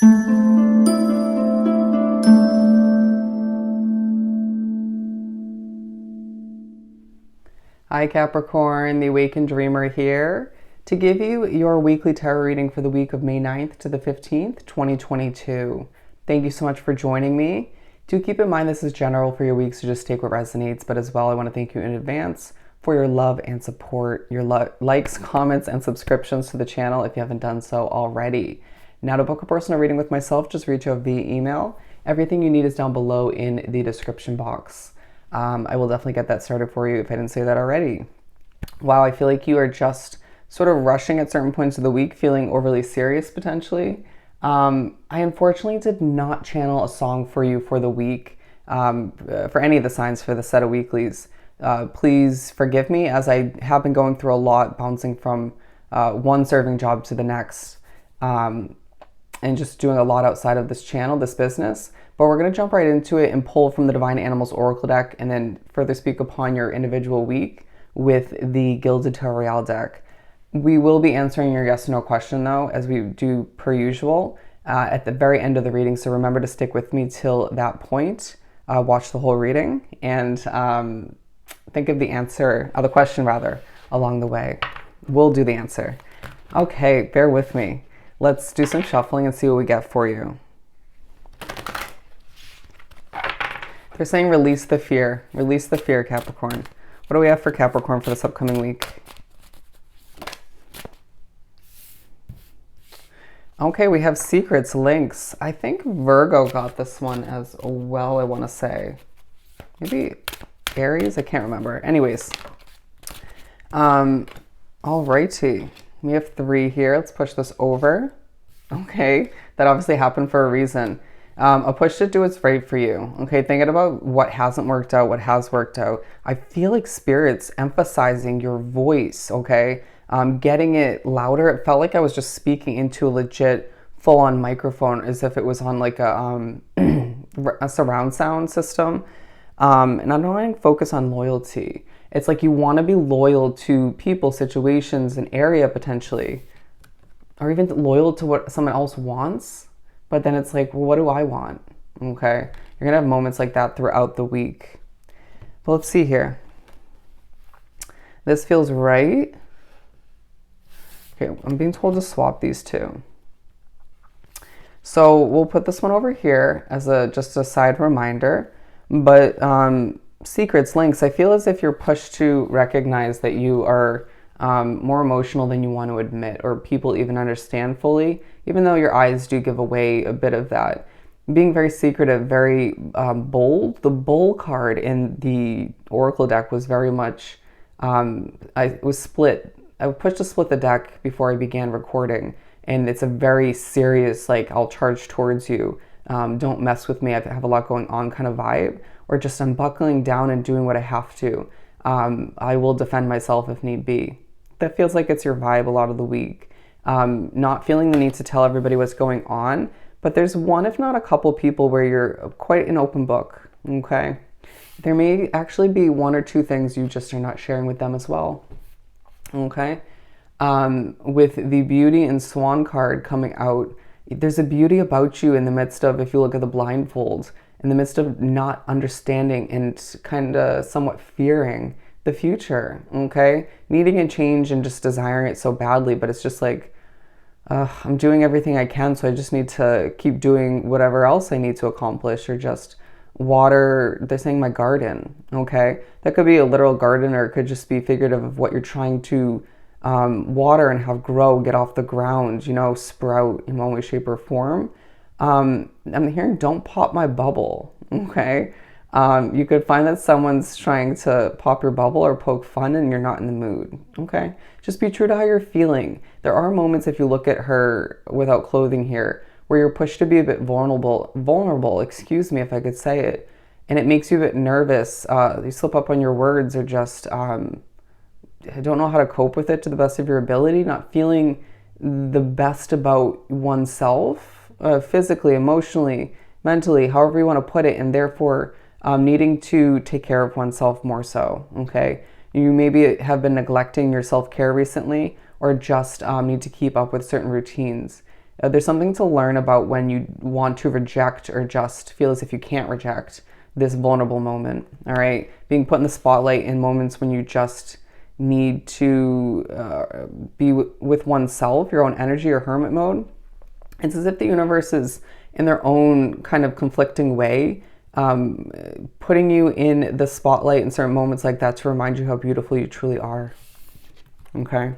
Hi Capricorn, the Awakened Dreamer here to give you your weekly tarot reading for the week of May 9th to the 15th, 2022. Thank you so much for joining me. Do keep in mind this is general for your week, so just take what resonates, but as well I want to thank you in advance for your love and support, your likes, comments, and subscriptions to the channel if you haven't done so already. Now to book a personal reading with myself, just reach out via email. Everything you need is down below in the description box. I will definitely get that started for you if I didn't say that already. Wow, I feel like you are just sort of rushing at certain points of the week, feeling overly serious potentially. I unfortunately did not channel a song for you for the week, for any of the signs for the set of weeklies. Please forgive me as I have been going through a lot, bouncing from one serving job to the next, and just doing a lot outside of this channel, this business. But we're going to jump right into it and pull from the Divine Animals Oracle deck and then further speak upon your individual week with the Gilded Tarot Royale deck. We will be answering your yes or no question though, as we do per usual, at the very end of the reading. So remember to stick with me till that point. Watch the whole reading and think of the answer, the question rather, along the way. We'll do the answer. Okay, bear with me. Let's do some shuffling and see what we get for you. They're saying release the fear. Release the fear, Capricorn. What do we have for Capricorn for this upcoming week? Okay, we have secrets, links. I think Virgo got this one as well, I want to say. Maybe Aries? I can't remember. Anyways. Alrighty. We have 3 here. Let's push this over. Okay, that obviously happened for a reason. A push to do what's right for you. Okay, thinking about what hasn't worked out, what has worked out. I feel like Spirit's emphasizing your voice, okay? Getting it louder. It felt like I was just speaking into a legit full-on microphone as if it was on like a surround sound system. And I'm not focus on loyalty. It's like you want to be loyal to people, situations, an area potentially, or even loyal to what someone else wants. But then it's like, well, what do I want? Okay. You're going to have moments like that throughout the week. But let's see here. This feels right. Okay. I'm being told to swap these two. So we'll put this one over here as just a side reminder. But secrets, links, I feel as if you're pushed to recognize that you are more emotional than you want to admit, or people even understand fully, even though your eyes do give away a bit of that. Being very secretive, very bold. The Bull card in the Oracle deck was very much, I was split. I pushed to split the deck before I began recording, and it's a very serious, like, I'll charge towards you. Don't mess with me, I have a lot going on kind of vibe, or just I'm buckling down and doing what I have to. I will defend myself if need be. That feels like it's your vibe a lot of the week. Not feeling the need to tell everybody what's going on, but there's one, if not a couple people where you're quite an open book, okay? There may actually be 1 or 2 things you just are not sharing with them as well, okay? With the Beauty and Swan card coming out, there's a beauty about you in the midst of, if you look at the blindfold, in the midst of not understanding and kind of somewhat fearing the future, okay? Needing a change and just desiring it so badly, but it's just like, I'm doing everything I can, so I just need to keep doing whatever else I need to accomplish, or just water, they're saying my garden, okay? That could be a literal garden, or it could just be figurative of what you're trying to water and have grow, get off the ground, you know, sprout in one way, shape, or form. I'm hearing don't pop my bubble, okay? You could find that someone's trying to pop your bubble or poke fun and you're not in the mood, okay? Just be true to how you're feeling. There are moments, if you look at her without clothing here, where you're pushed to be a bit vulnerable, excuse me if I could say it, and it makes you a bit nervous. You slip up on your words, or just don't know how to cope with it to the best of your ability, not feeling the best about oneself, physically, emotionally, mentally, however you want to put it, and therefore needing to take care of oneself more so, okay? You maybe have been neglecting your self-care recently, or just need to keep up with certain routines. There's something to learn about when you want to reject or just feel as if you can't reject this vulnerable moment, all right? Being put in the spotlight in moments when you just need to be with oneself, your own energy or hermit mode. It's as if the universe is in their own kind of conflicting way, putting you in the spotlight in certain moments like that to remind you how beautiful you truly are. Okay.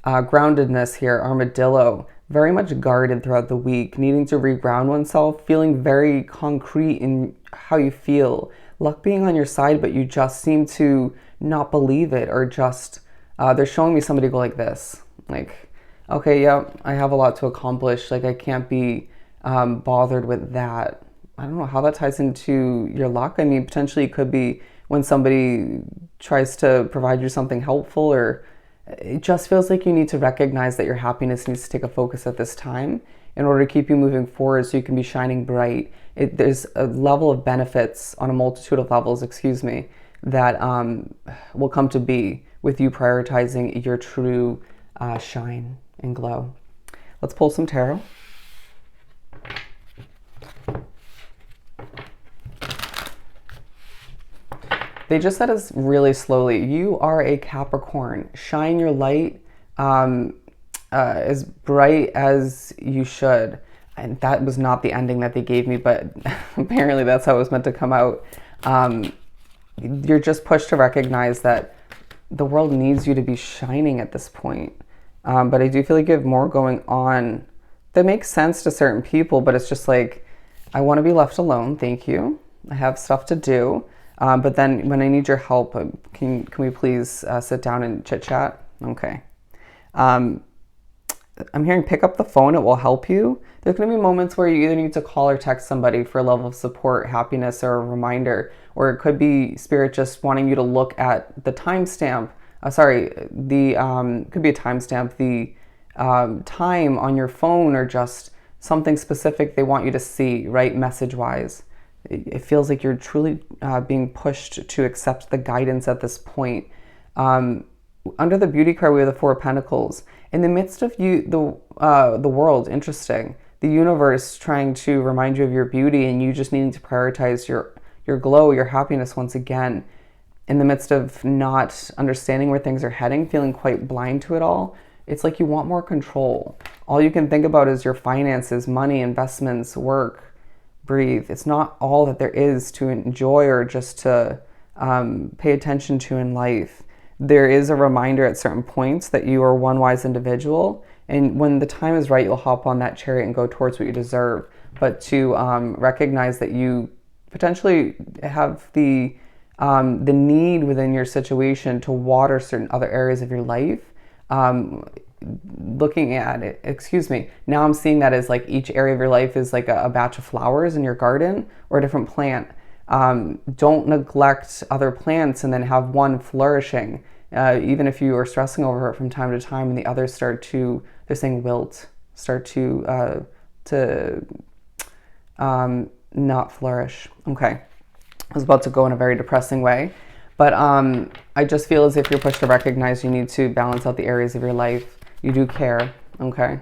Groundedness here, armadillo, very much guarded throughout the week, needing to reground oneself, feeling very concrete in how you feel. Luck being on your side, but you just seem to not believe it, or just, they're showing me somebody go like this. Like, okay, yeah, I have a lot to accomplish. Like, I can't be bothered with that. I don't know how that ties into your luck. I mean, potentially it could be when somebody tries to provide you something helpful, or it just feels like you need to recognize that your happiness needs to take a focus at this time in order to keep you moving forward so you can be shining bright. There's a level of benefits on a multitude of levels, that will come to be with you prioritizing your true shine and glow. Let's pull some tarot. They just said us really slowly, you are a Capricorn. Shine your light as bright as you should. And that was not the ending that they gave me, but apparently that's how it was meant to come out. You're just pushed to recognize that the world needs you to be shining at this point. But I do feel like you have more going on that makes sense to certain people, but it's just like, I want to be left alone, thank you. I have stuff to do. But then when I need your help, can we please sit down and chit chat? Okay. I'm hearing pick up the phone, it will help you. There's going to be moments where you either need to call or text somebody for a level of support, happiness, or a reminder, or it could be spirit just wanting you to look at the timestamp. Could be a timestamp, the time on your phone, or just something specific they want you to see, right, message-wise. It feels like you're truly being pushed to accept the guidance at this point. Under the beauty card, we have the Four of Pentacles. In the midst of the world, interesting, the universe trying to remind you of your beauty, and you just needing to prioritize your glow, your happiness once again. In the midst of not understanding where things are heading, feeling quite blind to it all, it's like you want more control. All you can think about is your finances, money, investments, work. Breathe. It's not all that there is to enjoy or just to pay attention to in life. There is a reminder at certain points that you are one wise individual, and when the time is right, you'll hop on that chariot and go towards what you deserve. But to recognize that you potentially have the need within your situation to water certain other areas of your life. Looking at it, now I'm seeing that as like each area of your life is like a batch of flowers in your garden or a different plant. Don't neglect other plants and then have one flourishing, even if you are stressing over it from time to time and the others start to, they're saying wilt, start to not flourish. Okay, I was about to go in a very depressing way, but I just feel as if you're pushed to recognize you need to balance out the areas of your life. You do care, okay?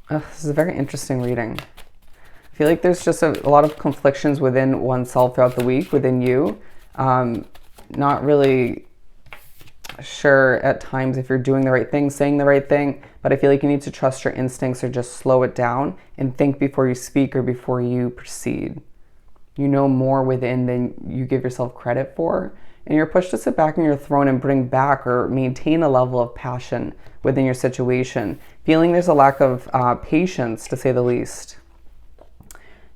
This is a very interesting reading. I feel like there's just a lot of conflictions within oneself throughout the week, within you. Not really sure at times if you're doing the right thing, saying the right thing, but I feel like you need to trust your instincts or just slow it down and think before you speak or before you proceed. You know more within than you give yourself credit for, and you're pushed to sit back on your throne and bring back or maintain a level of passion within your situation. Feeling there's a lack of patience, to say the least.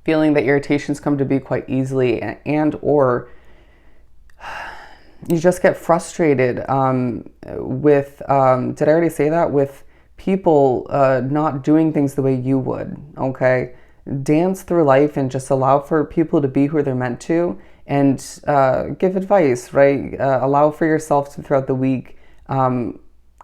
Feeling that irritations come to be quite easily, and or you just get frustrated with, did I already say that? With people not doing things the way you would, okay? Dance through life and just allow for people to be who they're meant to, and give advice, right? Allow for yourself to, throughout the week,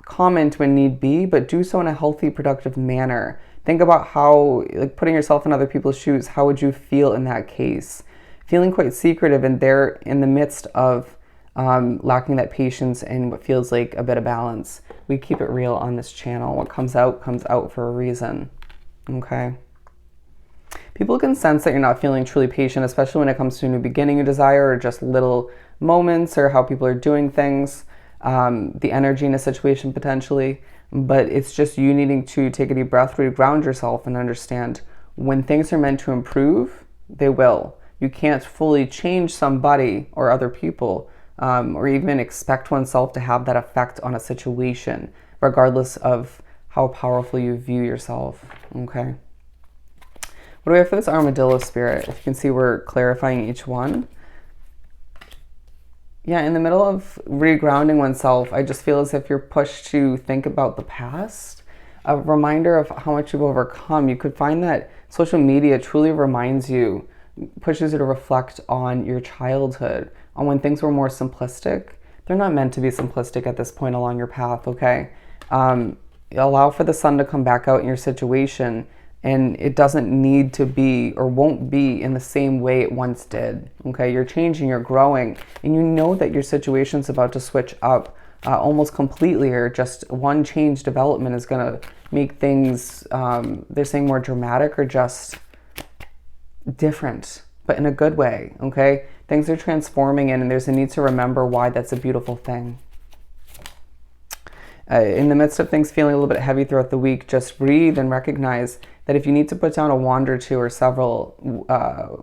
comment when need be, but do so in a healthy, productive manner. Think about how, like, putting yourself in other people's shoes, how would you feel in that case? Feeling quite secretive, and they're in the midst of lacking that patience and what feels like a bit of balance. We keep it real on this channel. What comes out for a reason. Okay. People can sense that you're not feeling truly patient, especially when it comes to a new beginning you desire, or just little moments, or how people are doing things, the energy in a situation potentially. But it's just you needing to take a deep breath, ground yourself, and understand when things are meant to improve, they will. You can't fully change somebody or other people, or even expect oneself to have that effect on a situation, regardless of how powerful you view yourself. Okay. What do we have for this armadillo spirit? If you can see, we're clarifying each one. Yeah, in the middle of regrounding oneself, I just feel as if you're pushed to think about the past, a reminder of how much you've overcome. You could find that social media truly reminds you, pushes you to reflect on your childhood, on when things were more simplistic. They're not meant to be simplistic at this point along your path, okay? Allow for the sun to come back out in your situation, and it doesn't need to be or won't be in the same way it once did. Okay, you're changing, you're growing, and you know that your situation's about to switch up almost completely, or just one change development is going to make things, they're saying more dramatic or just different, but in a good way. Okay, things are transforming, and there's a need to remember why that's a beautiful thing. In the midst of things feeling a little bit heavy throughout the week, just breathe and recognize that if you need to put down a wand or two or several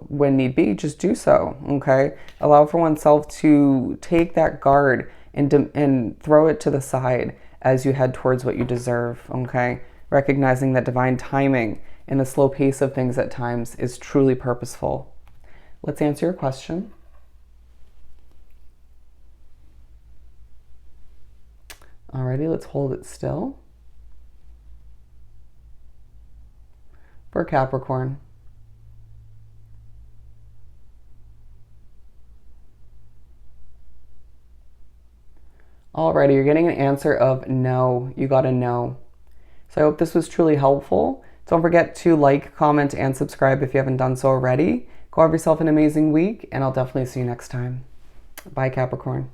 when need be, just do so, okay? Allow for oneself to take that guard and throw it to the side as you head towards what you deserve, okay? Recognizing that divine timing and the slow pace of things at times is truly purposeful. Let's answer your question. Alrighty, let's hold it still. For Capricorn. Alrighty, you're getting an answer of no. You got a no. So I hope this was truly helpful. Don't forget to like, comment, and subscribe if you haven't done so already. Go have yourself an amazing week, and I'll definitely see you next time. Bye, Capricorn.